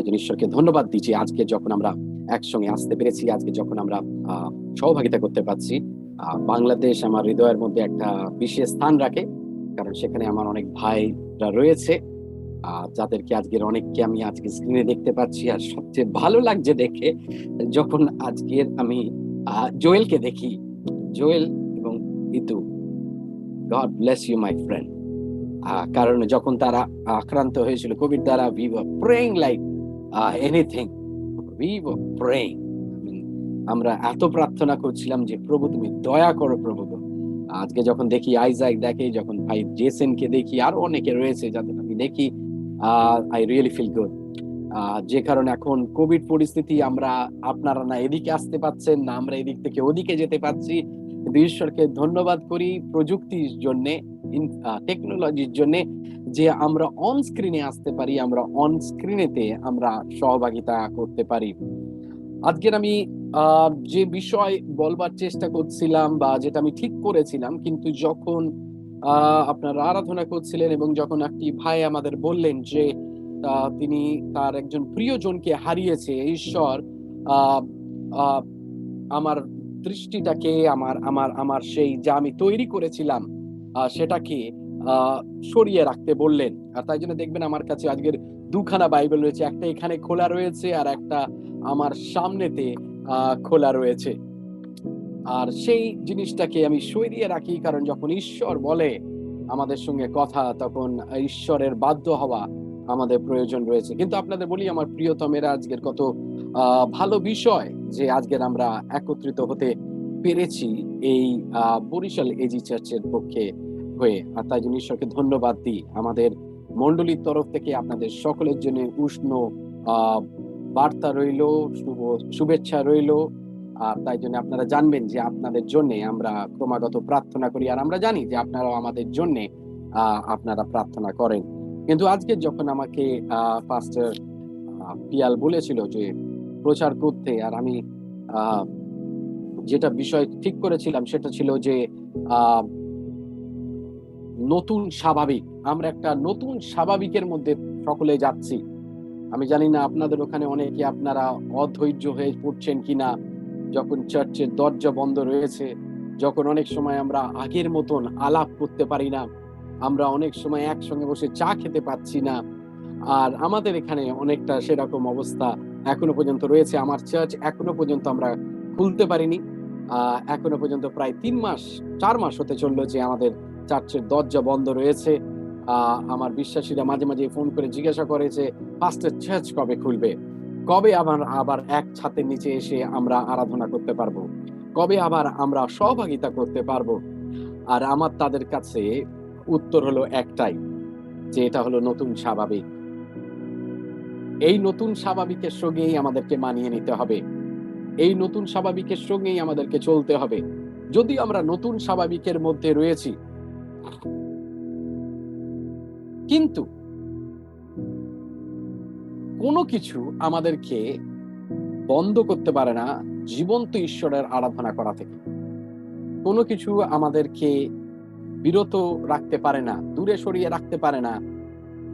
তাই জন্য ঈশ্বরকে ধন্যবাদ দিই যে আজকে যখন আমরা একসঙ্গে আসতে পেরেছি, আজকে যখন আমরা সহভাগিতা করতে পারছি। বাংলাদেশ আমার হৃদয়ের মধ্যে একটা বিশেষ স্থান রাখে, কারণ সেখানে আমার অনেক ভাইরা রয়েছে, যাদেরকে আজকের অনেককে আমি আজকে স্ক্রিনে দেখতে পাচ্ছি। আর সবচেয়ে ভালো লাগছে দেখে যখন আজকের আমি জোয়েলকে দেখি, জোয়েল এবং Itu, God bless you my friend. কারণ যখন তারা আক্রান্ত হয়েছিল কোভিড দ্বারা, we were praying like anything, we were praying, আমরা এত প্রার্থনা করছিলাম যে প্রভু তুমি দয়া করো, প্রভু গো। আজকে যখন দেখি আইজাক দেখে, যখন ভাই জেসেনকে দেখি, আরো অনেকে রয়েছে যাদের আমি দেখি, আই রিয়েলি ফিল গুড। যে কারণে এখন কোভিড পরিস্থিতি, আমরা আপনারা না এদিকে আসতে পাচ্ছেন, না আমরা এদিক থেকে ওদিকে যেতে পারছি, কিন্তু ঈশ্বরকে ধন্যবাদ করি প্রযুক্তির জন্য, টেকনোলজির জন্য, যে আমরা অন স্ক্রিনে আসতে পারি, আমরা অন স্ক্রিনেতে আমরা সহভাগিতা করতে পারি। আজকের আমি যে বিষয় বলবার চেষ্টা করছিলাম, বা যেটা আমি ঠিক করেছিলাম, কিন্তু যখন আপনারা আরাধনা করছিলেন এবং যখন একটি ভাই আমাদের বললেন যে তিনি তার একজন প্রিয়জনকে হারিয়েছে, ঈশ্বর আহ আহ আমার দৃষ্টিটাকে, আমার আমার আমার সেই যা আমি তৈরি করেছিলাম সেটাকে সরিয়ে রাখতে বললেন। আর তাই জন্য দেখবেন আমার কাছে আজকের দুখানা বাইবেল রয়েছে, একটা এখানে খোলা রয়েছে আর একটা আমার সামনেতে খোলা রয়েছে। আর সেই জিনিসটাকে আমি সরিয়ে রাখি, কারণ যখন ঈশ্বর বলে আমাদের সঙ্গে কথা, তখন ঈশ্বরের বাধ্য হওয়া আমাদের প্রয়োজন রয়েছে। কিন্তু আপনাদের বলি আমার প্রিয়তমেরা, আজকের কত ভালো বিষয় যে আজকের আমরা একত্রিত হতে পেরেছি এই বরিশাল এজি চার্চের পক্ষে হয়ে। আর তাই জন্য ঈশ্বরকে ধন্যবাদ দিই। আমাদের মন্ডলীর তরফ থেকে আপনাদের সকলের জন্য উষ্ণ বার্তা রইল, শুভেচ্ছা রইল। আর তাই জন্য আপনারা জানবেন যে আপনাদের জন্য আমরা ক্রমাগত প্রার্থনা করি, আর আমরা জানি যে আপনারাও আমাদের জন্য আপনারা প্রার্থনা করেন। কিন্তু আজকে যখন আমাকে পাস্টার পিয়াল বলেছিল যে প্রচার করতে, আর আমি যেটা বিষয় ঠিক করেছিলাম সেটা ছিল যে নতুন স্বাভাবিক, আমরা একটা নতুন স্বাভাবিকের মধ্যে সকলে যাচ্ছি। আমি জানি না আপনাদের ওখানে অনেকে আপনারা অধৈর্য হয়ে পড়ছেন কিনা, যখন চার্চের দরজা বন্ধ রয়েছে, যখন অনেক সময় আমরা আগের মতন আলাপ করতে পারি না, আমরা অনেক সময় একসঙ্গে বসে চা খেতে পাচ্ছি না। আর আমাদের এখানে অনেকটা সেরকম অবস্থা এখনো পর্যন্ত রয়েছে। আমার চার্চ এখনো পর্যন্ত আমরা খুলতে পারিনি। এখনো পর্যন্ত প্রায় 4 মাস হতে চললো যে আমাদের চার্চের দরজা বন্ধ রয়েছে। আমার বিশ্বাসীরা মাঝে মাঝে ফোন করে জিজ্ঞাসা করে যে পাস্টার চার্চ কবে খুলবে, কবে আবার এক ছাদের নিচে এসে আমরা আরাধনা করতে পারবো, কবে আবার আমরা সহভাগিতা করতে পারবো। আর আমার তাদের কাছে উত্তর হলো একটাই, যে এটা হলো নতুন স্বাভাবিক। এই নতুন স্বাভাবিকের সঙ্গেই আমাদেরকে মানিয়ে নিতে হবে, এই নতুন স্বাভাবিকের সঙ্গেই আমাদেরকে চলতে হবে। যদি আমরা নতুন স্বাভাবিকের মধ্যে রয়েছি, কিন্তু কোনো কিছু আমাদেরকে বন্ধ করতে পারে না জীবন্ত ঈশ্বরের আরাধনা করা থেকে। কোনো কিছু আমাদেরকে বিরত রাখতে পারে না, দূরে সরিয়ে রাখতে পারে না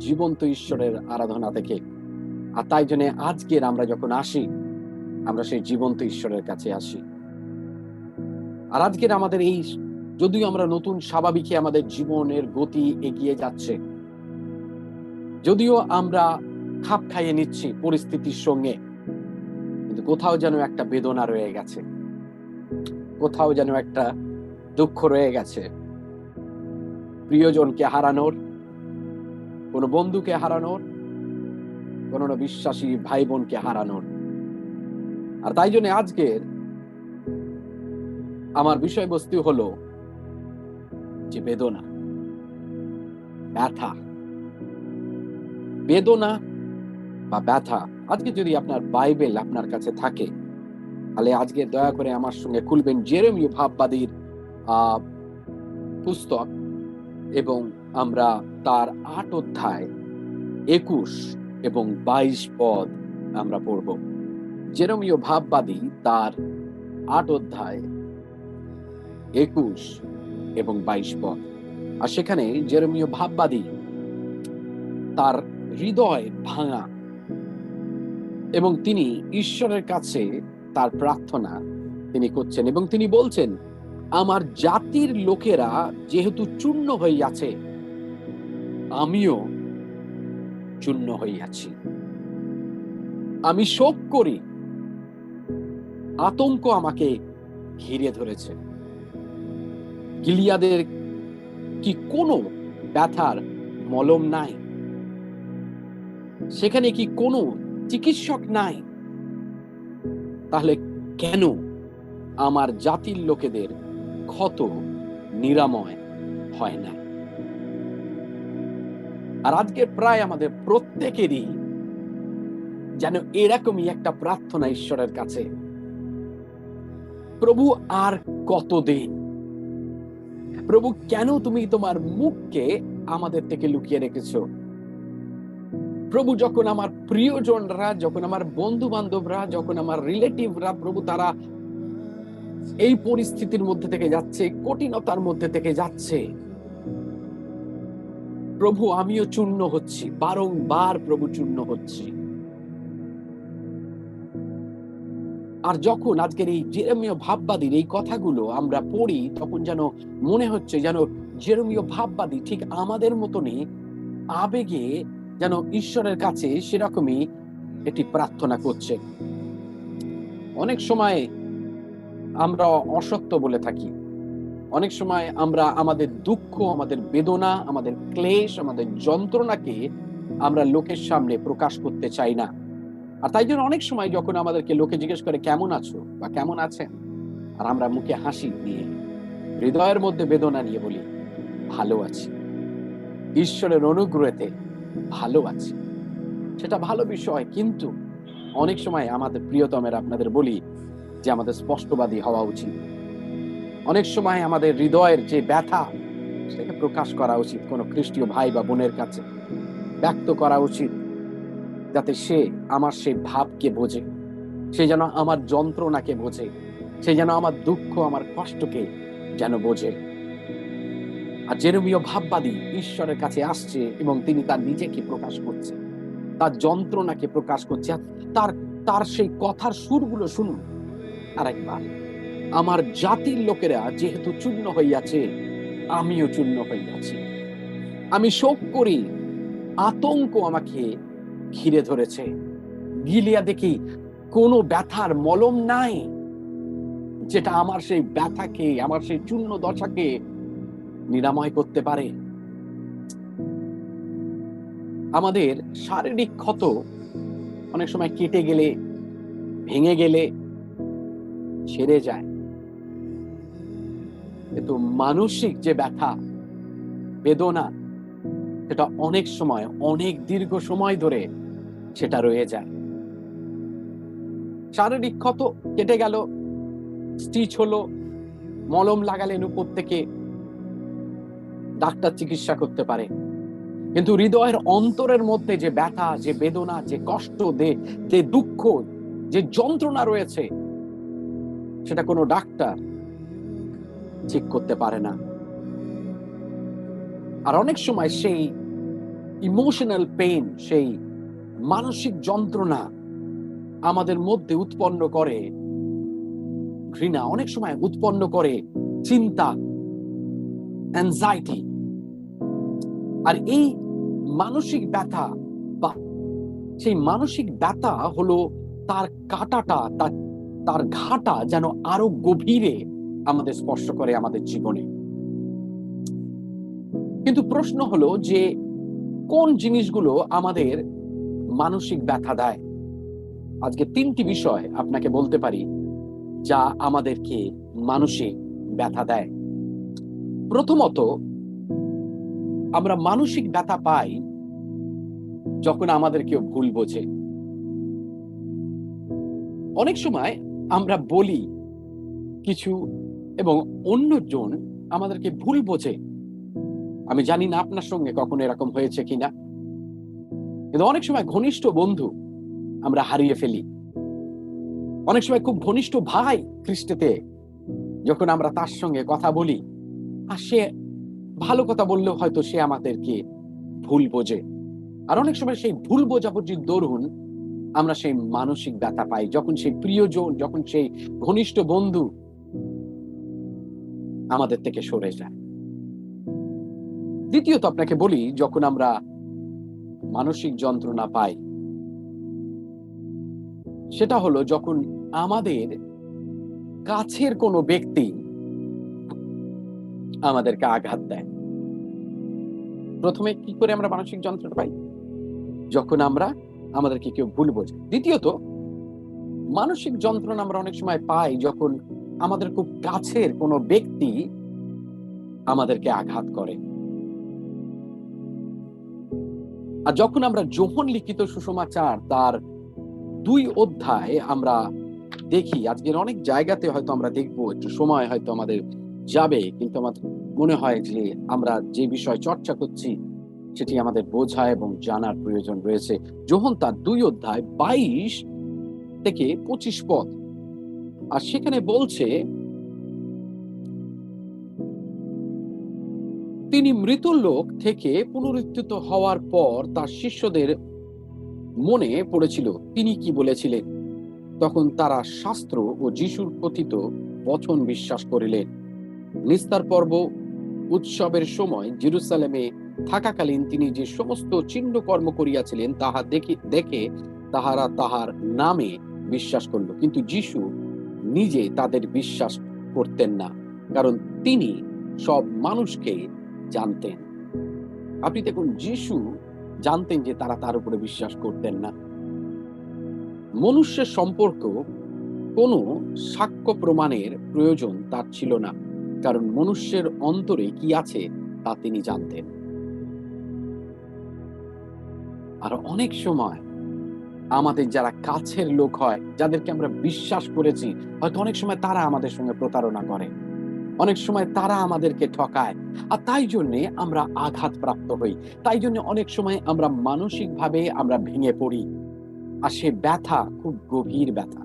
জীবন্ত ঈশ্বরের আরাধনা থেকে। আর তাই জন্য আজকের আমরা যখন আসি, আমরা সেই জীবন্ত ঈশ্বরের কাছে আসি। আর আজকের আমাদের এই, যদিও আমরা নতুন স্বাভাবিকে আমাদের জীবনের গতি এগিয়ে যাচ্ছে, যদিও আমরা খাপ খাইয়ে নিচ্ছি পরিস্থিতির সঙ্গে, কিন্তু কোথাও যেন একটা বেদনা রয়ে গেছে, কোথাও যেন একটা দুঃখ রয়ে গেছে। প্রিয়জনকে হারানোর, কোনো বন্ধুকে হারানোর, কোনো বিশ্বাসী ভাই বোনকে হারানোর। আর তাই জন্য আজকের আমার বিষয়বস্তু হলো যে বেদনা, ব্যথা, বেদনা বা ব্যথা। আজকে যদি আপনার বাইবেল আপনার কাছে থাকে, তাহলে আজকে দয়া করে আমার সঙ্গে খুলবেন জেরেমীয় ভাববাদীর পুস্তক, এবং আমরা তার 8 অধ্যায় 21 এবং 22 পদ আমরা পড়ব। জেরেমীয় ভাববাদী তার 8 অধ্যায় 21 এবং 22 পদ। আর সেখানে জেরেমীয় ভাববাদী তার হৃদয় ভাঙা, এবং তিনি ঈশ্বরের কাছে তার প্রার্থনা তিনি করছেন এবং তিনি বলছেন, আমার জাতির লোকেরা যেহেতু চূর্ণ হইয়াছে, আমিও চূর্ণ হইয়াছি। আমি শোক করি, আতঙ্ক আমাকে ঘিরে ধরেছে। গিলিয়াদের কি কোনো ব্যথার মলম নাই? সেখানে কি কোনো চিকিৎসক নাই? তাহলে কেন আমার জাতির লোকেদের ক্ষত নিরাময় হয় না? আর আজকে প্রায় আমাদের প্রত্যেকেরই যেন এরকমই একটা প্রার্থনা ঈশ্বরের কাছে, প্রভু আর কতদিন? প্রভু, কেন তুমি তোমার মুখকে আমাদের থেকে লুকিয়ে রেখেছো? প্রভু, যখন আমার প্রিয়জনরা, যখন আমার বন্ধু বান্ধবরা, যখন আমার রিলেটিভরা, প্রভু তারা এই পরিস্থিতির মধ্যে থেকে যাচ্ছে, কঠিনতার মধ্যে থেকে যাচ্ছে, প্রভু আমিও চূর্ণ হচ্ছি, বারংবার প্রভু চূর্ণ হচ্ছি। আর যখন আজকের এই জেরেমীয় ভাববাদীর এই কথাগুলো আমরা পড়ি, তখন যেন মনে হচ্ছে যেন জেরেমীয় ভাববাদী ঠিক আমাদের মতনই আবেগে যেন ঈশ্বরের কাছে সেরকমই একটি প্রার্থনা করছে। অনেক সময় আমরা অসত্য বলে থাকি, অনেক সময় আমরা আমাদের দুঃখ, আমাদের বেদনা, আমাদের ক্লেশ, আমাদের যন্ত্রণাকে আমরা লোকের সামনে প্রকাশ করতে চাই না। আর তাই জন্য অনেক সময় যখন আমাদেরকে লোকে জিজ্ঞেস করে কেমন আছো বা কেমন আছেন, আর আমরা মুখে হাসি নিয়ে, হৃদয়ের মধ্যে বেদনা নিয়ে বলি ভালো আছি, ঈশ্বরের অনুগ্রহেতে ভালো আছি। সেটা ভালো বিষয়, কিন্তু অনেক সময় আমাদের প্রিয়তমের আপনাদের বলি যে আমাদের স্পষ্টবাদী হওয়া উচিত। অনেক সময় আমাদের হৃদয়ের যে ব্যথা সেটাকে প্রকাশ করা উচিত কোনো খ্রিস্টীয় ভাই বা বোনের কাছে, ব্যক্ত করা উচিত, যাতে সে আমার সেই ভাবকে বোঝে, সে যেন আমার যন্ত্রণাকে বোঝে, সে যেন আমার দুঃখ, আমার কষ্টকে যেন বোঝে। আর জেরেমীয় ভাববাদী ঈশ্বরের কাছে আসছে এবং তিনি তার নিজেকে প্রকাশ করছে, তার যন্ত্রণাকে প্রকাশ করছে। তার তার সেই কথার সুরগুলো শুনুন আরেকবার। আমার জাতির লোকেরা যেহেতু চূর্ণ হইয়াছে, আমিও চূর্ণ হইয়াছি। আমি শোক করি, আতঙ্ক আমাকে ঘিরে ধরেছে। গিলিয়া দেখি কোনো ব্যথার মলম নাই, যেটা আমার সেই ব্যথাকে, আমার সেই চূর্ণ দশাকে নিরাময় করতে পারে। আমাদের শারীরিক ক্ষত অনেক সময় কেটে গেলে, ভেঙে গেলে ছেড়ে যায়, কিন্তু মানসিক যে ব্যথা, বেদনা, সেটা অনেক সময়, অনেক দীর্ঘ সময় ধরে সেটা রয়ে যায়। শারীরিক ক্ষত কেটে গেল, স্টিচ হলো, মলম লাগালেন উপর থেকে, ডাক্তার চিকিৎসা করতে পারে, কিন্তু হৃদয়ের অন্তরের মধ্যে যে ব্যথা, যে বেদনা, যে কষ্ট, যে দুঃখ, যে যন্ত্রণা রয়েছে, সেটা কোনো ডাক্তার ঠিক করতে পারে না। আর অনেক সময় সেই ইমোশনাল পেইন, সেই মানসিক যন্ত্রণা আমাদের মধ্যে উৎপন্ন করে ঘৃণা, অনেক সময় উৎপন্ন করে চিন্তা, অ্যাংজাইটি। আর এই মানসিক ব্যথা বা সেই মানসিক ব্যথা হলো তার কাঁটাটা, তার ঘাটা যেন আরো গভীরে আমাদের স্পর্শ করে আমাদের জীবনে। কিন্তু প্রশ্ন হলো যে কোন জিনিসগুলো আমাদের মানসিক ব্যথা দেয়? আজকে তিনটি বিষয় আপনাকে বলতে পারি যা আমাদেরকে মানসিক ব্যথা দেয়। প্রথমত, আমরা মানসিক ব্যথা পাই যখন আমাদের কেউ ভুল বোঝে। অনেক সময় আমরা বলি কিছু এবং অন্যজন আমাদেরকে ভুল বোঝে। আমি জানি না আপনার সঙ্গে কখনো এরকম হয়েছে কিনা, কিন্তু অনেক সময় ঘনিষ্ঠ বন্ধু আমরা হারিয়ে ফেলি। অনেক সময় খুব ঘনিষ্ঠ ভাই খ্রিস্টতে, যখন আমরা তার সঙ্গে কথা বলি, আর সে ভালো কথা বললেও হয়তো সে আমাদেরকে ভুল বোঝে। আর অনেক সময় সেই ভুল বোঝাবুঝির দরুন আমরা সেই মানসিক ব্যথা পাই, যখন সেই প্রিয়জন, যখন সেই ঘনিষ্ঠ বন্ধু আমাদের থেকে সরে যায়। দ্বিতীয়ত আপনাকে বলি, যখন আমরা মানসিক যন্ত্রণা পাই, সেটা হলো যখন আমাদের কাছের কোনো ব্যক্তি আমাদেরকে আঘাত দেয়। প্রথমে কি করে আমরা মানসিক যন্ত্রণা পাই? যখন আমাদেরকে কেউ ভুল বোঝে। দ্বিতীয়ত, মানসিক যন্ত্রণা আমরা অনেক সময় পাই যখন আমাদের খুব কাছের কোনো ব্যক্তি আমাদেরকে আঘাত করে। আর যখন আমরা যোহন লিখিত সুসমাচার তার 2 অধ্যায় আমরা দেখি, আজকের অনেক জায়গাতে হয়তো আমরা দেখবো, একটু সময় হয়তো আমাদের যাবে, কিন্তু আমার মনে হয় যে আমরা যে বিষয় চর্চা করছি সেটি আমাদের বোঝা এবং জানার প্রয়োজন রয়েছে। যোহন তার 2 অধ্যায় 22 থেকে 25 পদ। আর সেখানে বলছে, তিনি মৃতলোক থেকে পুনরুত্থিত হওয়ার পর তার শিষ্যদের মনে পড়েছিল তিনি কি বলেছিলেন। তখন তারা শাস্ত্র ও যিশুর কথিত বচন বিশ্বাস করিলেন। নিস্তার পর্ব উৎসবের সময় জেরুসালেমে থাকাকালীন তিনি যে সমস্ত চিহ্ন কর্ম করিয়াছিলেন তাহা দেখে তাহারা তাহার নামে বিশ্বাস করল, কিন্তু যিশু নিজে তাদের বিশ্বাস করতেন না, কারণ তিনি সব মানুষকে জানতেন। আপনি দেখুন, যিশু জানতেন যে তারা তার উপরে বিশ্বাস করতেন না। মনুষ্যের সম্পর্ক কোনো সাক্ষ্য প্রমাণের প্রয়োজন তার ছিল না, কারণ মনুষ্যের অন্তরে কি আছে তা তিনি জানতেন। আর অনেক সময় আমাদের যারা কাছের লোক হয়, যাদেরকে আমরা বিশ্বাস করেছি, হয়তো অনেক সময় তারা আমাদের সঙ্গে প্রতারণা করে, অনেক সময় তারা আমাদেরকে ঠকায়, আর তাই জন্যে আমরা আঘাতপ্রাপ্ত হই। তাই জন্য অনেক সময় আমরা মানসিকভাবে আমরা ভেঙে পড়ি। আর সে ব্যথা খুব গভীর ব্যথা।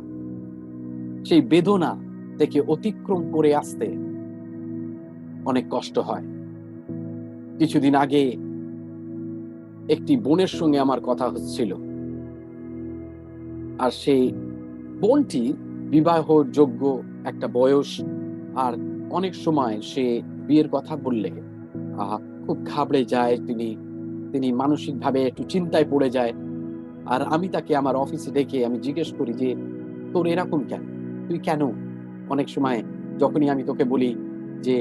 সেই বেদনা থেকে অতিক্রম করে আসতে অনেক কষ্ট হয়। কিছুদিন আগে একটি বোনের সঙ্গে আমার কথা হচ্ছিল, আর সেই বোনটি বিবাহযোগ্য একটা বয়স, আর অনেক সময় সে বিয়ের কথা বললে খুব ঘাবড়ে যায়, তিনি মানসিকভাবে একটু চিন্তায় পড়ে যায়। আর আমি তাকে আমার অফিসে ডেকে আমি জিজ্ঞেস করি যে, তোর এরকম কেন? তুই কেন অনেক সময় যখনই আমি তোকে বলি যে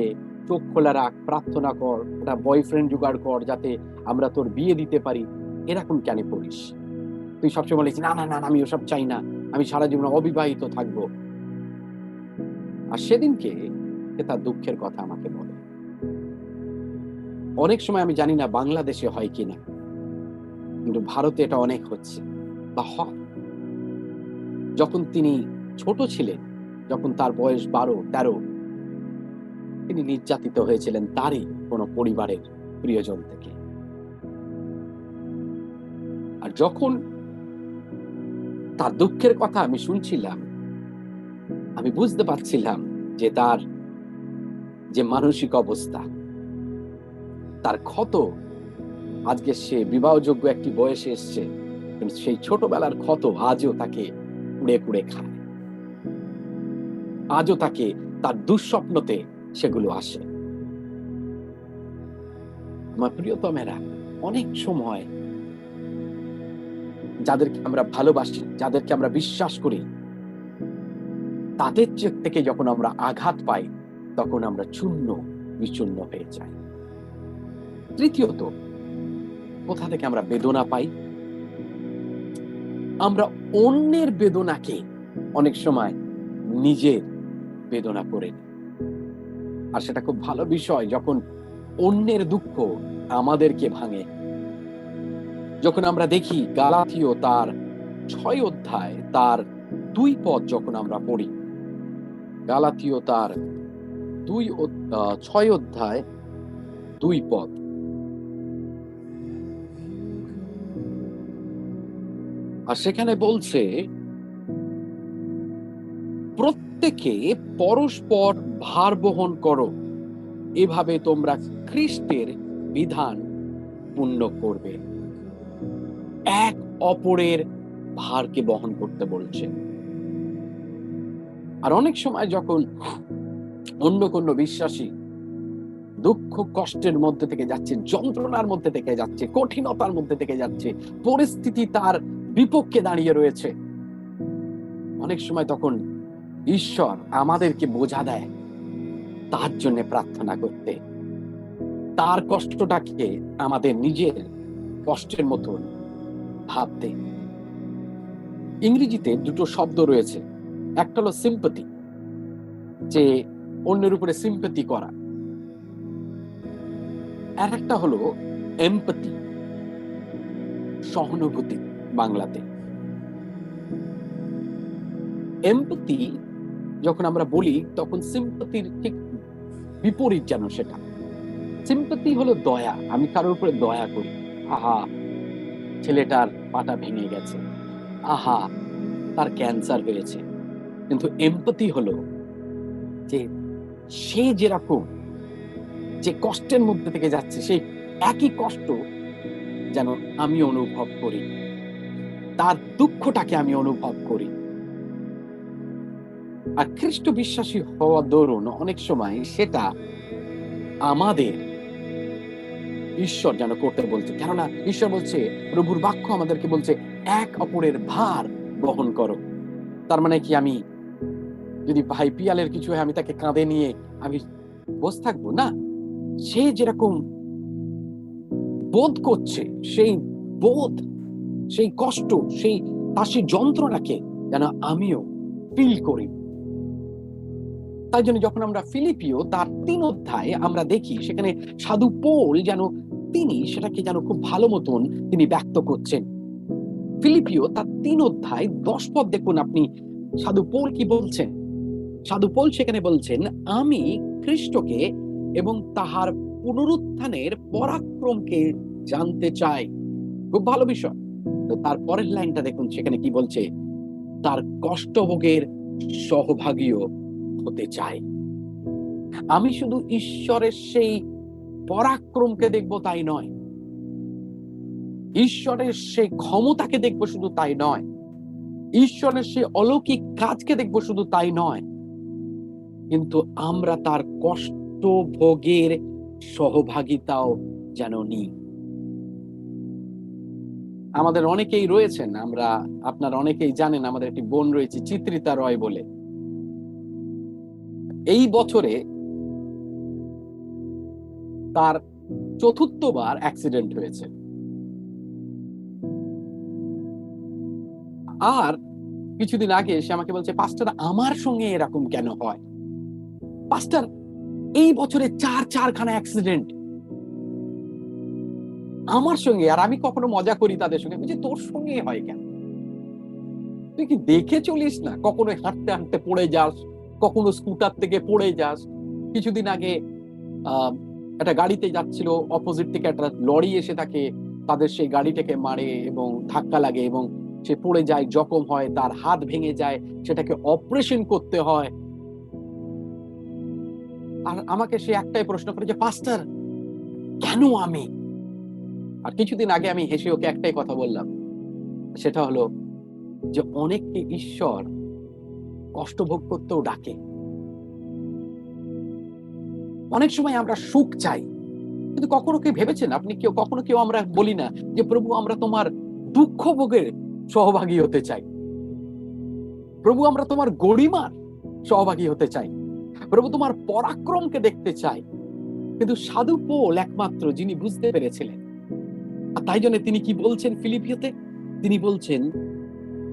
চোখ খোলা রাখ, প্রার্থনা কর, একটা বয়ফ্রেন্ড জোগাড় কর যাতে আমরা তোর বিয়ে দিতে পারি, এরকম কেন করিস? তুই সবসময় বলিস, না না না আমি ওসব চাই না, আমি সারা জীবন অবিবাহিত থাকবো। আর সেদিনকে সে তার দুঃখের কথা আমাকে বলে। অনেক সময় আমি জানি না বাংলাদেশে হয় কিনা, কিন্তু ভারতে এটা অনেক হচ্ছে বা হয়। যখন তিনি ছোট ছিলেন, যখন তার বয়স 12-13, তিনি নির্যাতিত হয়েছিলেন তারই কোনো পরিবারের প্রিয়জন থেকে। আর যখন তার দুঃখের কথা আমি শুনছিলাম, আমি বুঝতে পারছিলাম যে তার যে মানসিক অবস্থা, তার ক্ষত, আজকে সে বিবাহযোগ্য একটি বয়সে এসছে, কিন্তু সেই ছোটবেলার ক্ষত আজও তাকে কুড়ে কুড়ে খায়, আজও তাকে তার দুঃস্বপ্নতে সেগুলো আসে। আমার প্রিয়তমেরা, অনেক সময় যাদেরকে আমরা ভালোবাসি, যাদেরকে আমরা বিশ্বাস করি, তাদের থেকে যখন আমরা আঘাত পাই, তখন আমরা চূর্ণ বিচূর্ণ হয়ে যাই। তৃতীয়ত, কোথা থেকে আমরা বেদনা পাই? আমরা অন্যের বেদনাকে অনেক সময় নিজের বেদনা করে নিই। আর সেটা খুব ভালো বিষয় যখন অন্যের দুঃখ আমাদেরকে ভাঙে। যখন আমরা দেখি গালাথীয় তার 6 অধ্যায় তার 2 পদ যখন আমরা পড়ি, গালাথীয় তার 6 অধ্যায় 2 পদ, আর সেখানে বলছে, প্রত্যেকে পরস্পর ভার বহন করো, এভাবে তোমরা খ্রিস্টের বিধান পূর্ণ করবে। এক অপরের ভারকে বহন করতে বলছে। আর অনেক সময় যখন অন্য কোনো বিশ্বাসী দুঃখ কষ্টের মধ্যে থেকে যাচ্ছে, যন্ত্রণার মধ্যে থেকে যাচ্ছে, কঠিনতার মধ্যে থেকে যাচ্ছে, পরিস্থিতি তার বিপক্ষে দাঁড়িয়ে রয়েছে, অনেক সময় তখন ঈশ্বর আমাদেরকে বোঝা দেয় তার জন্য প্রার্থনা করতে, তার কষ্টটাকে আমাদের নিজের কষ্টের মতন ভাবতে। ইংরেজিতে দুটো শব্দ রয়েছে, একটা হলো সিম্পাথি, যে অন্যের উপরে সিম্পাথি করা, আর একটা হলো এমপ্যাথি, সহানুভূতি বাংলাতে। এমপ্যাথি যখন আমরা বলি তখন সিম্পাথির ঠিক বিপরীত যেন সেটা। সিম্পাথি হলো দয়া, আমি কারোর উপরে দয়া করি, আহা ছেলেটার পাটা ভেঙে গেছে, আহা তার ক্যান্সার হয়েছে। কিন্তু এমপ্যাথি হলো যে সে যেরকম যে কষ্টের মধ্যে থেকে যাচ্ছে, সেই একই কষ্ট যেন আমি অনুভব করি, তার দুঃখটাকে আমি অনুভব করি। আর খ্রিস্ট বিশ্বাসী হওয়া দরুন অনেক সময় সেটা আমাদের ঈশ্বর যেন করতে বলছে, কেননা ঈশ্বর বলছে, প্রভুর বাক্য আমাদেরকে বলছে, এক অপরের ভার বহন করো। তার মানে কি আমি যদি ভাই পিয়ালের কিছু হয় আমি তাকে কাঁধে নিয়ে আমি বসে থাকবো? না, সে যেরকম বোধ করছে, সেই বোধ, সেই কষ্ট, তার সেই যন্ত্রণাকে যেন আমিও ফিল করি। তাই জন্য যখন আমরা ফিলিপিও তার 3 অধ্যায় আমরা দেখি, সেখানে সাধু পৌল যেন তিনি সেটাকে যেন খুব ভালো মতন তিনি ব্যক্ত করছেন। ফিলিপিও তার 3 অধ্যায় 10 পদ দেখুন আপনি, সাধু পৌল কি বলছেন। সাধু পৌল সেখানে বলছেন, আমি খ্রিস্টকে এবং তাহার পুনরুত্থানের পরাক্রমকে জানতে চাই। খুব ভালো বিষয়। তো তার পরের লাইনটা দেখুন, সেখানে কি বলছে, তার কষ্টভোগের সহভাগীও হতে চাই। আমি শুধু ঈশ্বরের সেই পরাক্রমকে দেখবো তাই নয়, ঈশ্বরের সেই ক্ষমতাকে দেখবো শুধু তাই নয়, ঈশ্বরের সেই অলৌকিক কাজকে দেখবো শুধু তাই নয়, কিন্তু আমরা তার কষ্ট ভোগের সহভাগিতাও যেন নিই। আমাদের অনেকেই রয়েছেন, আপনারা অনেকেই জানেন, আমাদের একটি বোন রয়েছে চিত্রিতা রয় বলে। এই বছরে তার 4th বার অ্যাক্সিডেন্ট হয়েছে। আর কিছুদিন আগে সে আমাকে বলছে, পাস্টার আমার সঙ্গে এরকম কেন হয়? পাস্টার এই বছরে 4খানা অ্যাক্সিডেন্ট আমার সঙ্গে। আর আমি কখনো মজা করি তাদের সঙ্গে, বলছি তোর সঙ্গে হয় কেন? তুই কি দেখে চলিস না? কখনো হাঁটতে হাঁটতে পড়ে যাস, কখনো স্কুটার থেকে পড়ে যাস। কিছুদিন আগে একটা গাড়িতে যাচ্ছিল, অপোজিট থেকে একটা লরি এসে তাদের সেই গাড়িটাকে মারে এবং ধাক্কা লাগে এবং সে পড়ে যায়, জখম হয়, তার হাত ভেঙে যায়, সেটাকে অপারেশন করতে হয়। আর আমাকে সে একটাই প্রশ্ন করে যে, পাস্টার কেন আমি? আর কিছুদিন আগে আমি হেসে ওকে একটাই কথা বললাম, সেটা হলো যে অনেককে ঈশ্বর কষ্ট ভোগ করতেও ডাকে। অনেক সময় আমরা সুখ চাই, কিন্তু কখনো কি ভেবেছেন আপনি, কখনো কেউ আমরা বলি না যে, প্রভু আমরা তোমার দুঃখ ভোগের সহভাগী হতে চাই, প্রভু আমরা তোমার গরিমার সহভাগী হতে চাই, প্রভু তোমার পরাক্রমকে দেখতে চাই। কিন্তু সাধু পৌল একমাত্র যিনি বুঝতে পেরেছিলেন, আর তাই জন্য তিনি কি বলছেন ফিলিপিওতে, তিনি বলছেন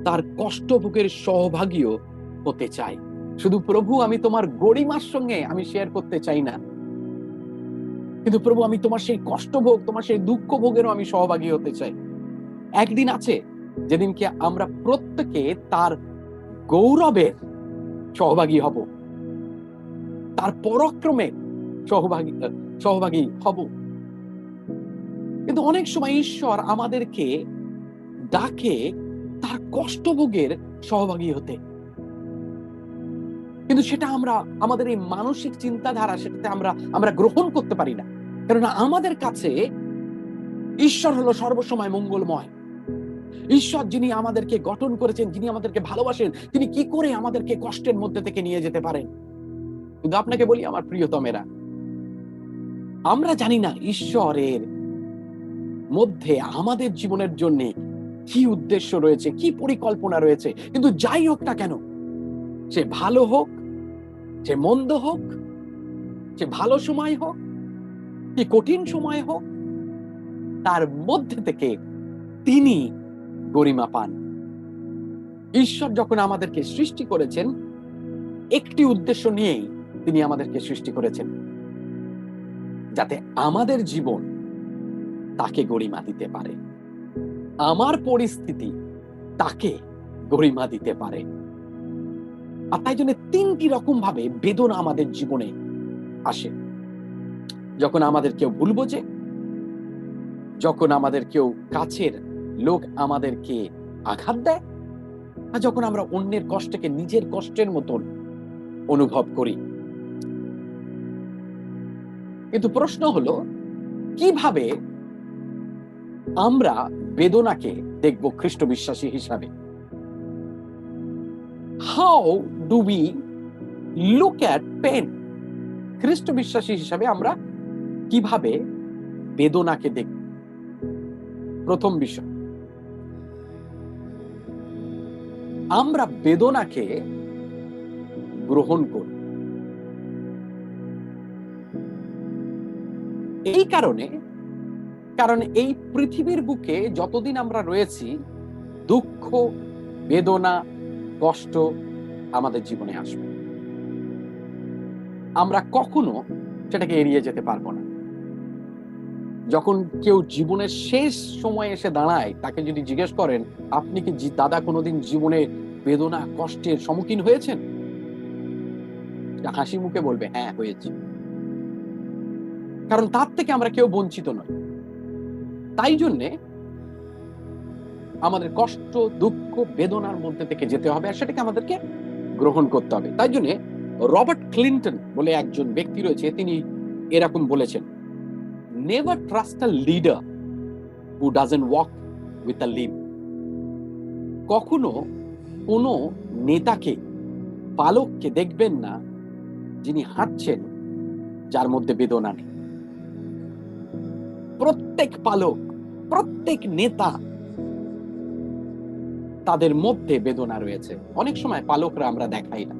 তার কষ্টভোগের সহভাগীও হতে চাই। শুধু প্রভু আমি তোমার গরিমার সঙ্গে আমি শেয়ার করতে চাই না, কিন্তু প্রভু আমি তোমার সেই কষ্টভোগ, তোমার সেই দুঃখ ভোগেরও আমি সহভাগী হতে চাই। একদিন আছে যেদিনকে আমরা প্রত্যেকে তার গৌরবের সহভাগী হব, তার পরাক্রমে সহভাগী হব। কিন্তু অনেক সময় ঈশ্বর আমাদেরকে ডাকে তার কষ্টভোগের সহভাগী হতে, কিন্তু সেটা আমরা আমাদের এই মানসিক চিন্তাধারা সেটাতে আমরা গ্রহণ করতে পারি না। কেননা আমাদের কাছে ঈশ্বর হলো সর্বসময় মঙ্গলময়, ঈশ্বর যিনি আমাদেরকে গঠন করেছেন, যিনি আমাদেরকে ভালোবাসেন, তিনি কি করে আমাদেরকে কষ্টের মধ্যে থেকে নিয়ে যেতে পারেন? কিন্তু আপনাকে বলি আমার প্রিয়তমেরা, আমরা জানি না ঈশ্বরের মধ্যে আমাদের জীবনের জন্য কি উদ্দেশ্য রয়েছে, কি পরিকল্পনা রয়েছে। কিন্তু যাই হোক না কেন, সে ভালো হোক, সে মন্দ হোক, সে ভালো সময় হোক কি কঠিন সময় হোক, তার মধ্যে থেকে তিনি গরিমা পান। ঈশ্বর যখন আমাদেরকে সৃষ্টি করেছেন, একটি উদ্দেশ্য নিয়েই তিনি আমাদেরকে সৃষ্টি করেছেন, যাতে আমাদের জীবন তাকে গরিমা দিতে পারে, আমার পরিস্থিতি তাকে গরিমা দিতে পারে। আর তাই জন্য তিনটি রকম ভাবে বেদনা আমাদের জীবনে আসে। যখন আমাদের কেউ ভুল বোঝে, যখন আমাদের কেউ কাছের লোক আমাদেরকে আঘাত দেয়, আর যখন আমরা অন্যের কষ্টকে নিজের কষ্টের মতন অনুভব করি। কিন্তু প্রশ্ন হলো, কিভাবে আমরা বেদনাকে দেখব খ্রিস্ট বিশ্বাসী হিসাবে? How do we look at pain? খ্রিস্ট বিশ্বাসী হিসাবে আমরা কিভাবে বেদনাকে দেখব? প্রথম বিষয়, আমরা বেদনাকে গ্রহণ করি। এই কারণ এই পৃথিবীর বুকে যতদিন আমরা রয়েছি, দুঃখ, বেদনা, কষ্ট আমাদের জীবনে আসবে। আমরা কখনো সেটাকে এড়িয়ে যেতে পারবো না। যখন কেউ জীবনের শেষ সময়ে এসে দাঁড়ায়, তাকে যদি জিজ্ঞেস করেন, আপনি কি দাদা কোনোদিন জীবনে বেদনা কষ্টের সম্মুখীন হয়েছেন? হাসি মুখে বলবে, হ্যাঁ হয়েছে। কারণ তার থেকে আমরা কেউ বঞ্চিত নই। তাই জন্যে আমাদের কষ্ট, দুঃখ, বেদনার মধ্যে থেকে যেতে হবে, আর সেটাকে আমাদেরকে গ্রহণ করতে হবে। তাই জন্য রবার্ট ক্লিন্টন বলে একজন ব্যক্তি রয়েছে, তিনি এরকম বলেছেন, never trust a leader who doesn't walk with a limp. কখনো কোনো নেতাকে, পালককে দেখবেন না যিনি হাঁটছেন যার মধ্যে বেদনা নেই। প্রত্যেক পালক, প্রত্যেক নেতা, তাদের মধ্যে বেদনা রয়েছে। অনেক সময় পালকরা আমরা দেখাই না।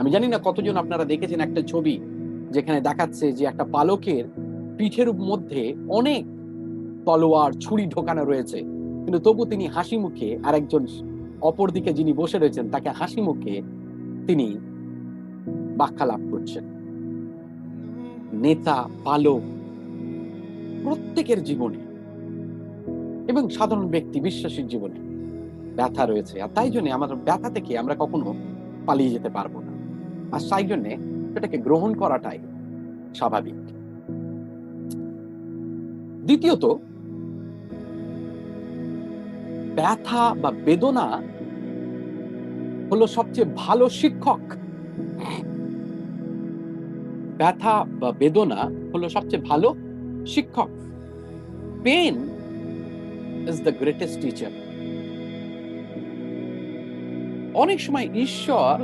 আমি জানি না কতজন আপনারা দেখেছেন একটা ছবি যেখানে দেখাচ্ছে যে একটা পালকের পিঠের মধ্যে অনেক তলোয়ার, ছুরি ঢোকানো রয়েছে, কিন্তু তবু তিনি হাসি মুখে, আর একজন অপর দিকে যিনি বসে রয়েছেন তাকে হাসি মুখে তিনি ব্যাখ্যা লাভ করছেন। নেতা, পালক, প্রত্যেকের জীবনে এবং সাধারণ ব্যক্তি, বিশ্বাসীর জীবনে ব্যথা রয়েছে। আর তাই জন্য আমাদের ব্যথা থেকে আমরা কখনো পালিয়ে যেতে পারবো না। আর তাই জন্যে সেটাকে গ্রহণ করাটাই স্বাভাবিক। দ্বিতীয়ত, ব্যথা বা বেদনা হলো সবচেয়ে ভালো শিক্ষক। ব্যথা বা বেদনা হলো সবচেয়ে ভালো শিক্ষক। Pain is the greatest teacher. অনেক সময় ঈশ্বর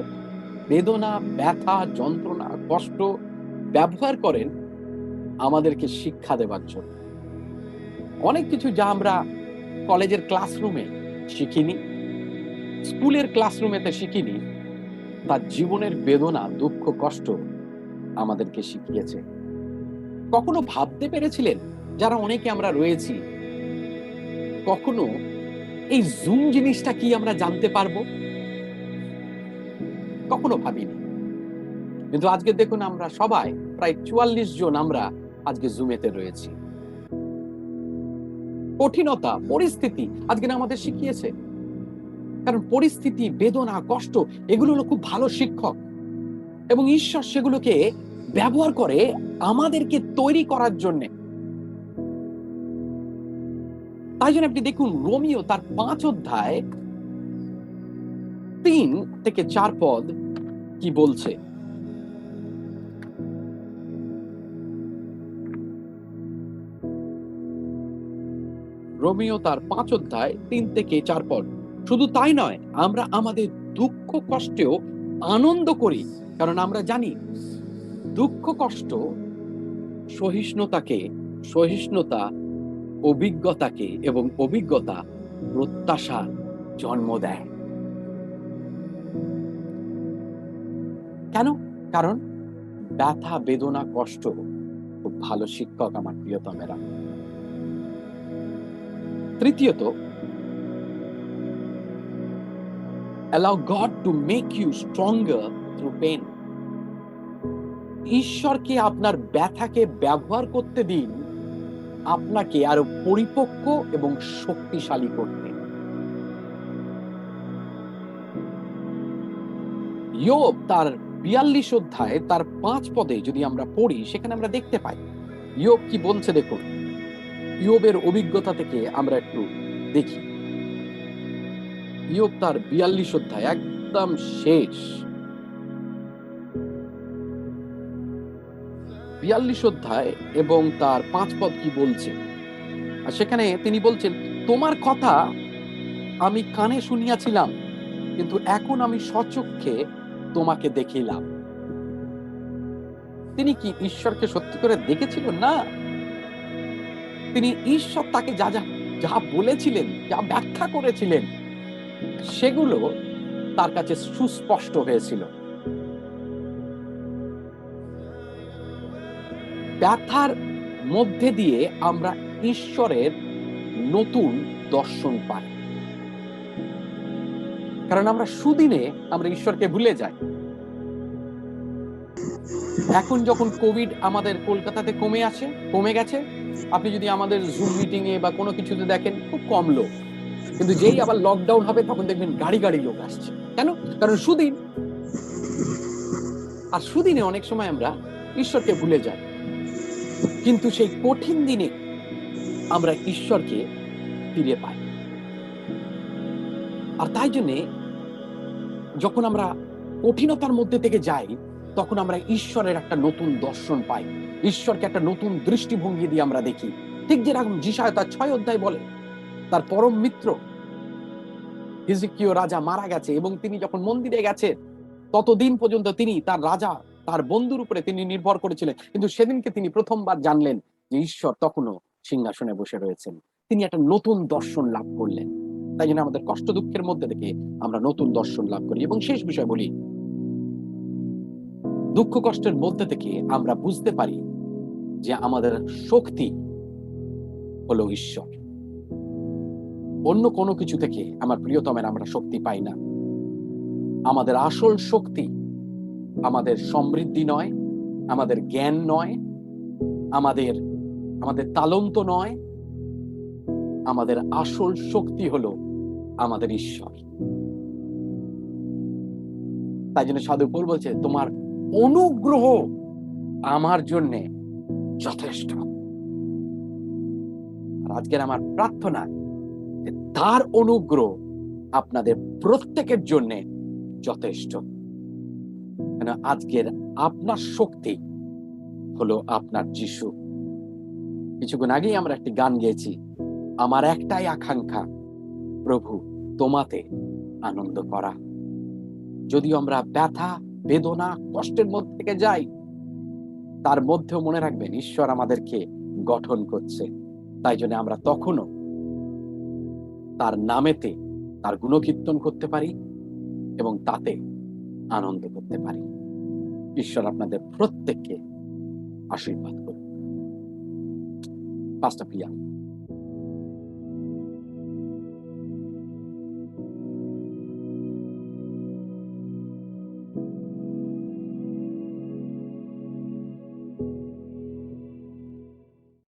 বেদনা, ব্যথা, যন্ত্রণা, কষ্ট ব্যবহার করেন আমাদেরকে শিক্ষা দেওয়ার জন্য। অনেক কিছু যা আমরা কলেজের ক্লাসরুমে শিখিনি, স্কুলের ক্লাসরুমেতে শিখিনি, তার জীবনের বেদনা, দুঃখ, কষ্ট আমাদেরকে শিখিয়েছে। কখনো ভাবতে পেরেছিলেন, যারা অনেকে আমরা রয়েছি, কখনো এই জুম জিনিসটা কি আমরা জানতে পারবো? কখনো ভাবিনি। কিন্তু আজকে দেখুন, আমরা সবাই প্রায় 44 জন আমরা আজকে জুমেতে রয়েছি। কঠিনতা, পরিস্থিতি আজকে আমাদের শিখিয়েছে। কারণ পরিস্থিতি, বেদনা, কষ্ট এগুলো হলো খুব ভালো শিক্ষক, এবং ঈশ্বর সেগুলোকে ব্যবহার করে আমাদেরকে তৈরি করার জন্য। তাই জন্য আপনি দেখুন, রোমিও তার 5 অধ্যায় 3 থেকে 4 পদ কি বলছে। রোমিও তার 5 অধ্যায় 3 থেকে 4 পদ। শুধু তাই নয়, আমরা আমাদের দুঃখ কষ্টেও আনন্দ করি, কারণ আমরা জানি দুঃখ কষ্ট সহিষ্ণুতা অভিজ্ঞতাকে এবং অভিজ্ঞতা প্রত্যাশা জন্ম দেয়। কেন? কারণ ব্যথা, বেদনা, কষ্ট খুব ভালো শিক্ষক আমার প্রিয়তমেরা। তৃতীয়ত, allow God to make you stronger through pain. ঈশ্বরকে আপনার ব্যথাকে ব্যবহার করতে দিন আপনাকে আরো পরিপক্ক এবং শক্তিশালী করতে। ইয়োব তার 42 অধ্যায় তার 5 পদে যদি আমরা পড়ি, সেখানে আমরা দেখতে পাই ইয়োব কি বলছে। দেখুন, ইয়োবের অভিজ্ঞতা থেকে আমরা একটু দেখি। ইয়োব তার 42 অধ্যায় একদম শেষ 42 অধ্যায় এবং তার 5 পদ কি বলছে। আর সেখানে তিনি বলছেন, তোমার কথা আমি কানে শুনিয়াছিলাম, কিন্তু এখন আমি স্বচক্ষে তোমাকে দেখিলাম। তিনি কি ঈশ্বরকে সত্যি করে দেখেছিলেন? না, তিনি ঈশ্বর তাকে যা যা যা বলেছিলেন, যা ব্যাখ্যা করেছিলেন, সেগুলো তার কাছে সুস্পষ্ট হয়েছিল। ব্যথার মধ্যে দিয়ে আমরা ঈশ্বরের নতুন দর্শন পাই, কারণ আমরা সুদিনে আমরা ঈশ্বরকে ভুলে যাই। এখন যখন কোভিড আমাদের কলকাতাতে কমে গেছে, আপনি যদি আমাদের জুম মিটিং এ বা কোনো কিছুতে দেখেন, খুব কম লোক। কিন্তু যেই আবার লকডাউন হবে, তখন দেখবেন গাড়ি গাড়ি লোক আসছে। কেন? কারণ সুদিন। আর সুদিনে অনেক সময় আমরা ঈশ্বরকে ভুলে যাই, কিন্তু সেই কঠিন দিনে আমরা ঈশ্বরকে ফিরে পাই। আর তাই জন্যে যখন আমরা কঠিনতার মধ্যে থেকে যাই, তখন আমরা ঈশ্বরের একটা নতুন দর্শন পাই, ঈশ্বরকে একটা নতুন দৃষ্টিভঙ্গি দিয়ে আমরা দেখি। ঠিক যেরকম যিশায়া তার 6 অধ্যায় বলে, তার পরম মিত্র হিজকিয় রাজা মারা গেছে এবং তিনি যখন মন্দিরে গেছেন, ততদিন পর্যন্ত তিনি তার রাজা, তার বন্ধুর উপরে তিনি নির্ভর করেছিলেন, কিন্তু সেদিনকে তিনি প্রথমবার জানলেন যে ঈশ্বর তখনও সিংহাসনে বসে রয়েছেন। তিনি একটা নতুন দর্শন লাভ করলেন। তাই জন্য আমাদের কষ্ট দুঃখের মধ্যে থেকে আমরা নতুন দর্শন লাভ করি। এবং শেষ বিষয় বলি, দুঃখ কষ্টের মধ্যে থেকে আমরা বুঝতে পারি যে আমাদের শক্তি হলো ঈশ্বর। অন্য কোনো কিছু থেকে আমার প্রিয়তমের আমরা শক্তি পাই না। আমাদের আসল শক্তি আমাদের সমৃদ্ধি নয়, আমাদের জ্ঞান নয়, আমাদের তালন্ত নয়। আমাদের আসল শক্তি হলো আমাদের ঈশ্বর। তাই জন্য সাধু পৌল বলছে, তোমার অনুগ্রহ আমার জন্যে যথেষ্ট। আর আজকের আমার প্রার্থনা, তার অনুগ্রহ আপনাদের প্রত্যেকের জন্যে যথেষ্ট। কেন? আজকের আপনার শক্তি হলো আপনার যিশু। কিছুক্ষণ আগেই আমরা একটি গান গেয়েছি, আমার একটাই আকাঙ্ক্ষা প্রভু তোমাতে আনন্দ করা। যদিও আমরা ব্যথা, বেদনা, কষ্টের মধ্যে থেকে যাই, তার মধ্যেও মনে রাখবেন ঈশ্বর আমাদেরকে গঠন করছে। তাই জন্য আমরা তখনও তার নামেতে তার গুণকীর্তন করতে পারি এবং তাতে আনন্দ করতে পারি। ঈশ্বর আপনাদের প্রত্যেককে আশীর্বাদ করুন। পাস্টার প্রিয়া।